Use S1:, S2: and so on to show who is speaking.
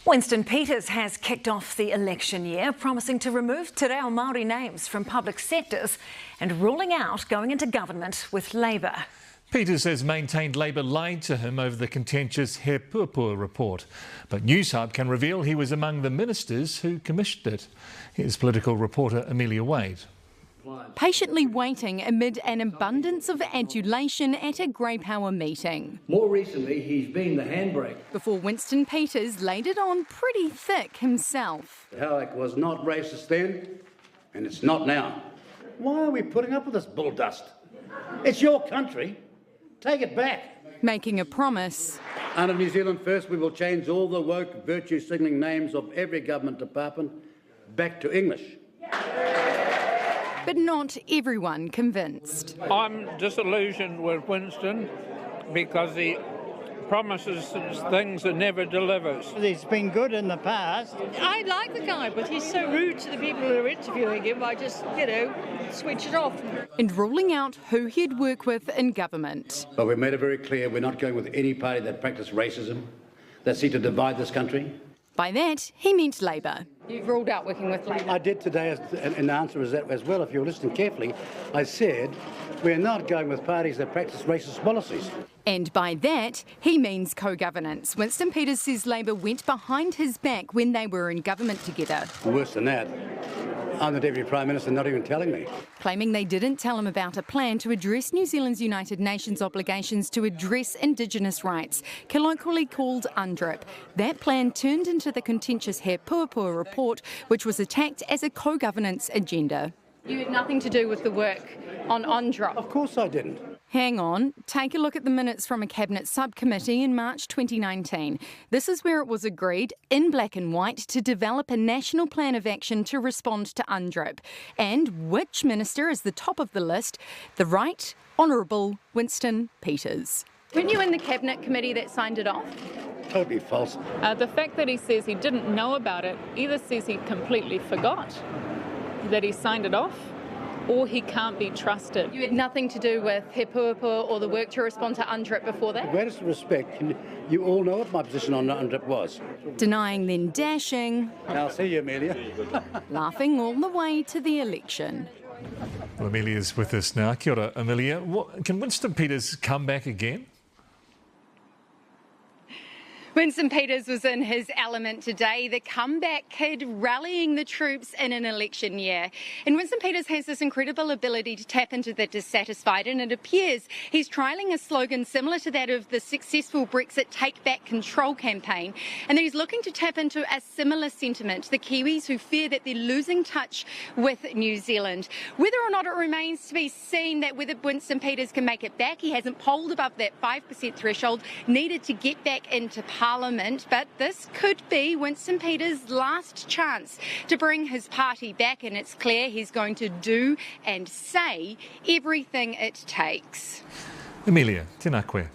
S1: Winston Peters has kicked off the election year, promising to remove te reo Māori names from public sectors and ruling out going into government with Labour.
S2: Peters has maintained Labour lied to him over the contentious He Puapua report, but Newshub can reveal he was among the ministers who commissioned it. Here's political reporter Amelia Wade.
S3: Patiently waiting amid an abundance of adulation at a grey power meeting.
S4: More recently, he's been the handbrake.
S3: Before Winston Peters laid it on pretty thick himself.
S4: Halleck was not racist then, and it's not now. Why are we putting up with this bull dust? It's your country. Take it back.
S3: Making a promise.
S4: Under New Zealand First, we will change all the woke virtue signalling names of every government department back to English.
S3: But not everyone convinced.
S5: I'm disillusioned with Winston because he promises things and never delivers.
S6: He's been good in the past.
S7: I like the guy, but he's so rude to the people who are interviewing him, I just, switch it off.
S3: And ruling out who he'd work with in government.
S4: But we made it very clear we're not going with any party that practices racism, that seek to divide this country.
S3: By that, he meant Labour.
S7: You've ruled out working with Labour.
S4: I did today, and the answer is that as well. If you're listening carefully, I said we're not going with parties that practice racist policies.
S3: And by that, he means co-governance. Winston Peters says Labour went behind his back when they were in government together.
S4: Worse than that, I'm the Deputy Prime Minister, not even telling me.
S3: Claiming they didn't tell him about a plan to address New Zealand's United Nations obligations to address Indigenous rights, colloquially called UNDRIP. That plan turned into the contentious He Puapua report, which was attacked as a co-governance agenda.
S7: You had nothing to do with the work on UNDRIP.
S4: Of course I didn't.
S3: Hang on, take a look at the minutes from a Cabinet subcommittee in March 2019. This is where it was agreed, in black and white, to develop a national plan of action to respond to UNDRIP. And which minister is the top of the list? The Right Honourable Winston Peters.
S7: Weren't you in the Cabinet committee that signed it off?
S4: Totally false.
S8: The fact that he says he didn't know about it either says he completely forgot that he signed it off, or he can't be trusted.
S7: You had nothing to do with He Puapua or the work to respond to UNDRIP before that?
S4: With greatest respect, you all know what my position on UNDRIP was.
S3: Denying, then dashing.
S4: I'll see you, Amelia.
S3: Laughing all the way to the election.
S2: Well, Amelia's with us now. Kia ora, Amelia. Can Winston Peters come back again?
S3: Winston Peters was in his element today, the comeback kid rallying the troops in an election year. And Winston Peters has this incredible ability to tap into the dissatisfied, and it appears he's trialling a slogan similar to that of the successful Brexit Take Back Control campaign, and that he's looking to tap into a similar sentiment, the Kiwis who fear that they're losing touch with New Zealand. Whether or not it remains to be seen that whether Winston Peters can make it back. He hasn't polled above that 5% threshold needed to get back into Parliament, but this could be Winston Peters' last chance to bring his party back, and it's clear he's going to do and say everything it takes.
S2: Amelia, tēnā koe.